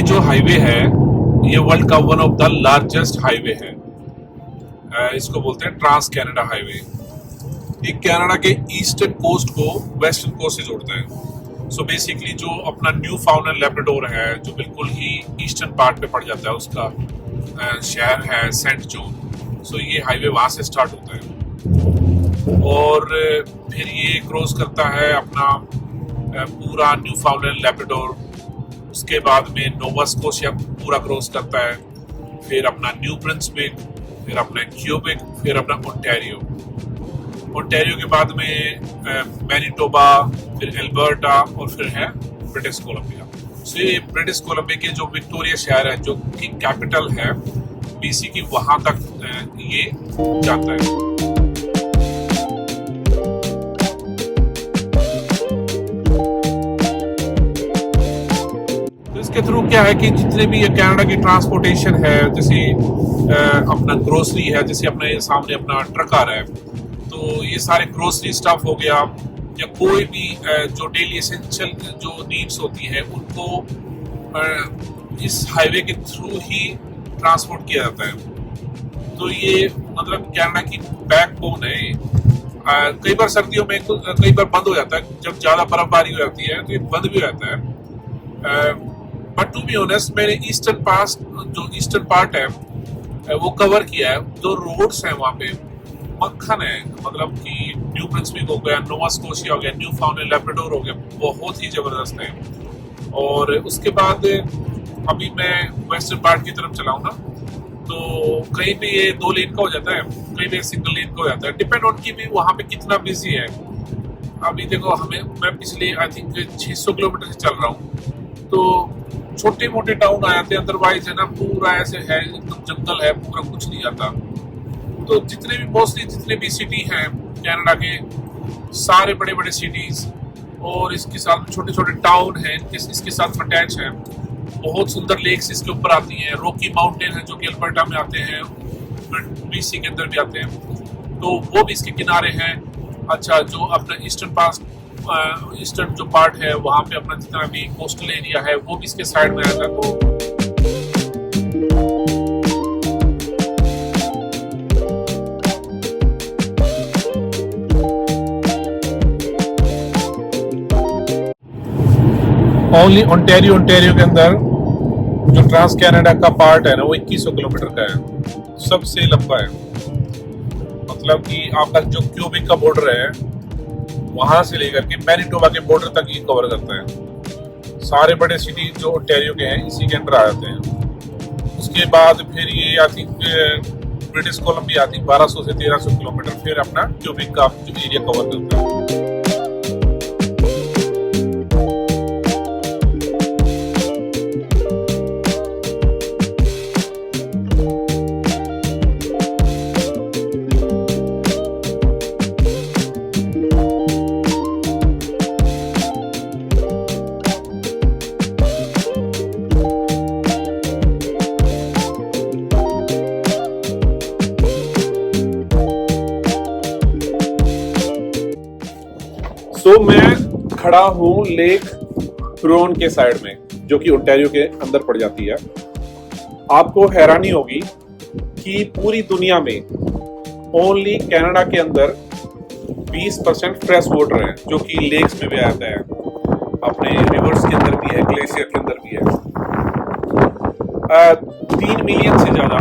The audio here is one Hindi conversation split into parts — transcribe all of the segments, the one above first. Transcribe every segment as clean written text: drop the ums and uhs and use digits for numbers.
ये जो हाईवे है ये वर्ल्ड का one of the largest highway है। इसको बोलते हैं ट्रांस कनाडा हाईवे। ये कनाडा के ईस्टर्न कोस्ट को वेस्टर्न कोस्ट से जोड़ता है। सो बेसिकली जो अपना न्यू फाउंड एंड लैब्राडोर है जो बिल्कुल ही ईस्टर्न पार्ट पे पड़ जाता है, उसका शहर है सेंट जॉन। सो ये हाईवे वहाँ से स्टार्ट होता है और फिर ये क्रॉस करता है अपना पूरा न्यू फाउंड एंड लैब्राडोर। उसके बाद में नोवा स्कोशिया पूरा क्रॉस करता है, फिर अपना न्यू ब्रंसविक, फिर अपना क्यूबेक, फिर अपना ओंटारियो के बाद में मैनिटोबा, फिर एल्बर्टा और फिर है ब्रिटिश कोलंबिया। सो ये ब्रिटिश कोलंबिया के जो विक्टोरिया शहर है जो कि कैपिटल है बीसी की, वहां तक ये जाता है। इसके थ्रू क्या है कि जितने भी ये कनाडा की ट्रांसपोर्टेशन है, जैसे अपना ग्रोसरी है, जैसे अपने सामने अपना ट्रक आ रहा है, तो ये सारे ग्रोसरी स्टफ हो गया या कोई भी जो डेली एसेंशियल जो नीड्स होती है उनको इस हाईवे के थ्रू ही ट्रांसपोर्ट किया जाता है। तो ये मतलब कनाडा की बैकबोन है। कई बार सर्दियों में कई बार बंद हो जाता है, जब ज्यादा बर्फबारी हो जाती है तो ये बंद भी हो जाता है। बट टू बी ऑनेस्ट मैंने ईस्टर्न पार्ट है वो कवर किया है। जो रोड्स हैं वहाँ पे मक्खन है, मतलब कि न्यू ब्रंसविक हो गया, नोवा स्कोशिया हो गया, न्यू फाउंड एंड लैब्राडोर हो गया, बहुत ही जबरदस्त है। और उसके बाद अभी मैं वेस्टर्न पार्ट की तरफ चला हूँ ना, तो कहीं पे ये 2 लेन का हो जाता है, कहीं पे सिंगल लेन का हो जाता है, डिपेंड ऑन की भी वहाँ पे कितना बिजी है। अभी देखो मैं पिछले आई थिंक 600 किलोमीटर से चल रहा हूँ, तो छोटे मोटे टाउन आ जाते हैं, अदरवाइज है ना पूरा ऐसे है, एकदम जंगल है, पूरा कुछ नहीं आता। तो जितने भी सिटी हैं कनाडा के, सारे बड़े बड़े सिटीज और इसके साथ छोटे छोटे टाउन हैं, इसके साथ अटैच हैं। बहुत सुंदर लेक्स इसके ऊपर आती हैं, रॉकी माउंटेन है जो कि अल्बर्टा में आते हैं, बीसी के अंदर भी आते हैं, तो वो भी इसके किनारे हैं। अच्छा, जो अपना ईस्टर्न जो पार्ट है वहाँ पे अपना जितना भी कोस्टल एरिया है वो भी इसके साइड में आता है। तो ओनली ओंटारियो के अंदर जो ट्रांस कनाडा का पार्ट है ना वो 2100 किलोमीटर का है, सबसे लंबा है। मतलब कि आपका जो क्यूबेक का बॉर्डर है वहां से लेकर के मैनिटोबा के बॉर्डर तक ये कवर करता है। सारे बड़े सिटी जो ओंटारियो के हैं इसी के अंदर आ जाते हैं। उसके बाद फिर ये आई थिंक ब्रिटिश कोलंबिया आती 1200 से 1300 किलोमीटर, फिर अपना क्यूबेक का जो एरिया कवर करता है। तो मैं खड़ा हूँ लेक हुरॉन के साइड में, जो कि ओंटारियो के अंदर पड़ जाती है। आपको हैरानी होगी कि पूरी दुनिया में ओनली कनाडा के अंदर 20% फ्रेश वाटर है, जो कि लेक्स में भी आता है, अपने रिवर्स के अंदर भी है, ग्लेशियर के अंदर भी है। 3 मिलियन से ज्यादा,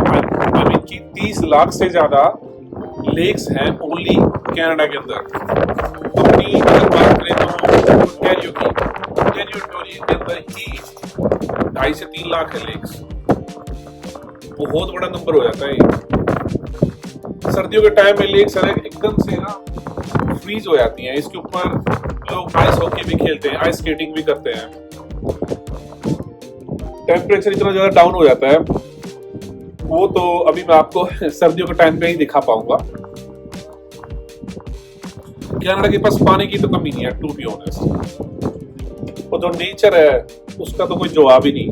30 लाख से ज्यादा लेक्स हैं ओनली कनाडा के अंदर। अपनी अगर बात करें तो ओंटारियो के अंदर ही 2.5 से 3 लाख है लेक्स। बहुत बड़ा नंबर हो जाता है ये। सर्दियों के टाइम में लेक्स एकदम से ना फ्रीज हो जाती हैं। इसके ऊपर लोग आइस हॉकी भी खेलते हैं, आइस स्केटिंग भी करते हैं। टेम्परेचर इतना ज्यादा डाउन हो जाता है, वो तो अभी मैं आपको सर्दियों के टाइम पे ही दिखा पाऊंगा। कनाडा के पास पानी की तो कमी नहीं है, टू बी ऑनेस्ट। और जो नेचर है उसका तो कोई जवाब ही नहीं।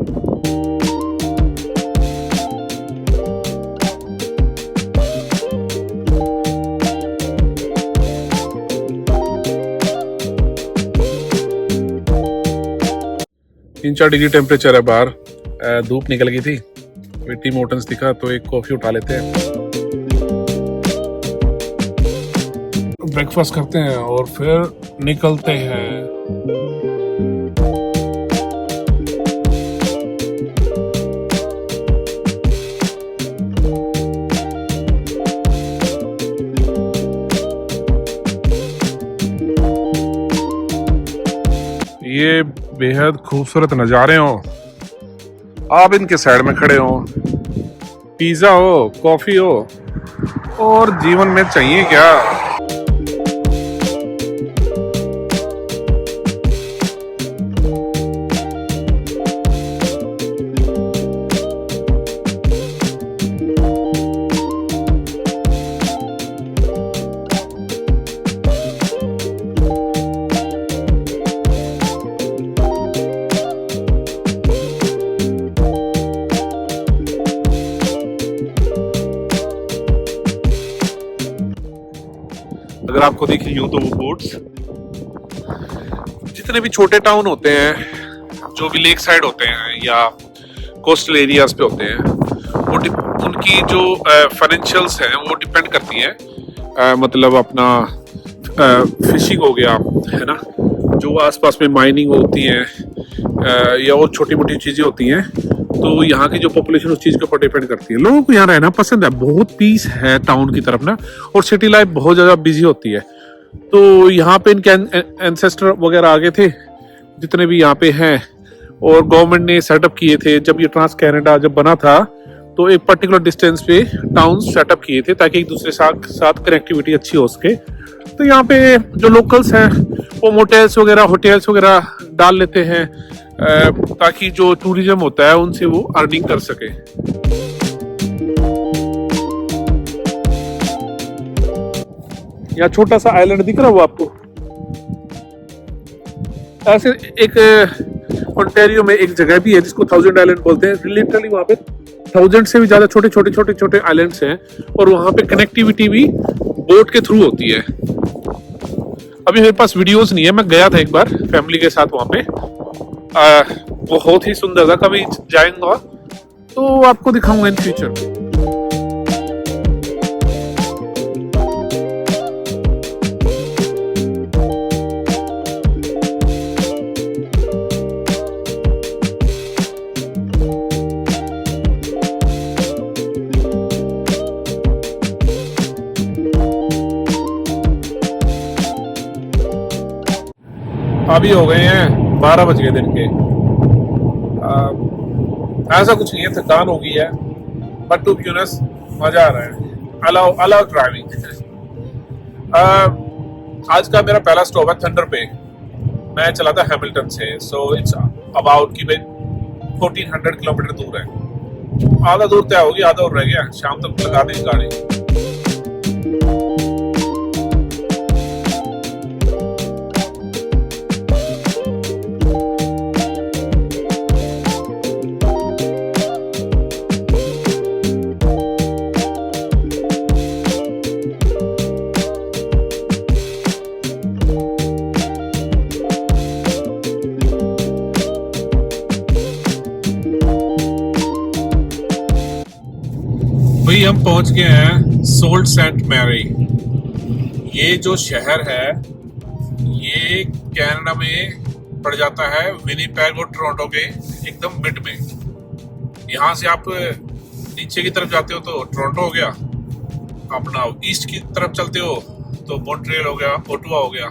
तीन 4 डिग्री टेम्परेचर है बाहर। धूप निकल गई थी, टीम होटल्स दिखा तो एक कॉफ़ी उठा लेते हैं, ब्रेकफास्ट करते हैं और फिर निकलते हैं। ये बेहद खूबसूरत नज़ारे हो, आप इनके साइड में खड़े हो, पिज़्ज़ा हो, कॉफ़ी हो, और जीवन में चाहिए क्या। अगर आपको देखिए यूं तो वो बोट्स, जितने भी छोटे टाउन होते हैं जो भी लेक साइड होते हैं या कोस्टल एरियाज पे होते हैं, वो उनकी जो फाइनेंशियल्स हैं वो डिपेंड करती हैं, मतलब अपना फिशिंग हो गया है ना, जो आसपास में माइनिंग होती है या और छोटी मोटी चीज़ें होती हैं, तो यहाँ की जो पॉपुलेशन उस चीज़ के ऊपर डिपेंड करती है। लोगों को यहाँ रहना पसंद है, बहुत पीस है टाउन की तरफ ना, और सिटी लाइफ बहुत ज़्यादा बिजी होती है। तो यहाँ पे इनके एंसेस्टर वगैरह आगे थे जितने भी यहाँ पे हैं, और गवर्नमेंट ने सेटअप किए थे। जब ये ट्रांस कैनेडा जब बना था तो एक पर्टिकुलर डिस्टेंस पे टाउन सेटअप किए थे ताकि एक दूसरे साथ कनेक्टिविटी अच्छी हो सके। तो यहाँ पे जो लोकल्स हैं वो मोटेल्स वगैरह होटल्स वगैरह डाल लेते हैं ताकि जो टूरिज्म होता है उनसे वो अर्निंग कर सके। यहाँ छोटा सा आइलैंड दिख रहा है वो आपको, ऐसे एक ओंटारियो में एक जगह भी है जिसको 1000 आइलैंड बोलते हैं। लिटरली वहाँ पे 1000 से भी ज्यादा छोटे आइलैंड्स हैं, और वहाँ पे कनेक्टिविटी भी बोट के थ्रू होती है। अभी मेरे पास वीडियोस नहीं है, मैं गया था एक बार फैमिली के साथ वहाँ पे, बहुत ही सुंदर था। कभी जाएंगा तो आपको दिखाऊंगा इन फ्यूचर। अभी हो गए हैं 12 बज गए दिन के। ऐसा कुछ नहीं है, थकान हो गई है, बट टू बी ऑनेस्ट मजा आ रहा है। Allow driving. आज का मेरा पहला स्टॉप है थंडर पे। मैं चला था हैमिल्टन से, सो इट्स अबाउट की 1400 किलोमीटर दूर है। आधा दूर तय होगी, आधा और रह गया, शाम तक लगा देंगे गाड़ी। भाई हम पहुंच गए हैं सोल्ट सेंट मैरी। ये जो शहर है ये कनाडा में पड़ जाता है, विनिपेग और टोरंटो के एकदम मिड में। यहाँ से आप नीचे की तरफ जाते हो तो टोरंटो हो गया, अपना ईस्ट की तरफ चलते हो तो मॉन्ट्रियल हो गया, ओटावा हो गया,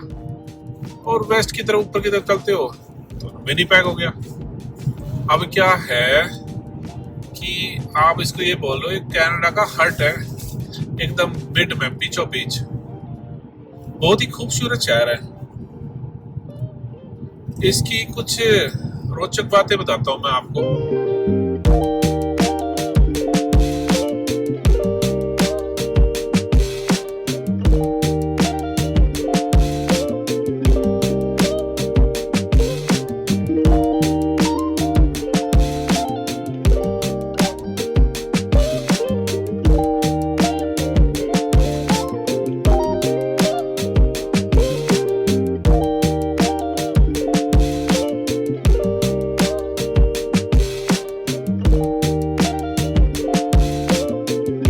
और वेस्ट की तरफ ऊपर की तरफ चलते हो तो विनिपेग हो गया। अब क्या है कि आप इसको ये बोल लो, कनाडा का हार्ट है, एकदम मिड में, बीचों बीच। बहुत ही खूबसूरत शहर है। इसकी कुछ रोचक बातें बताता हूँ मैं आपको।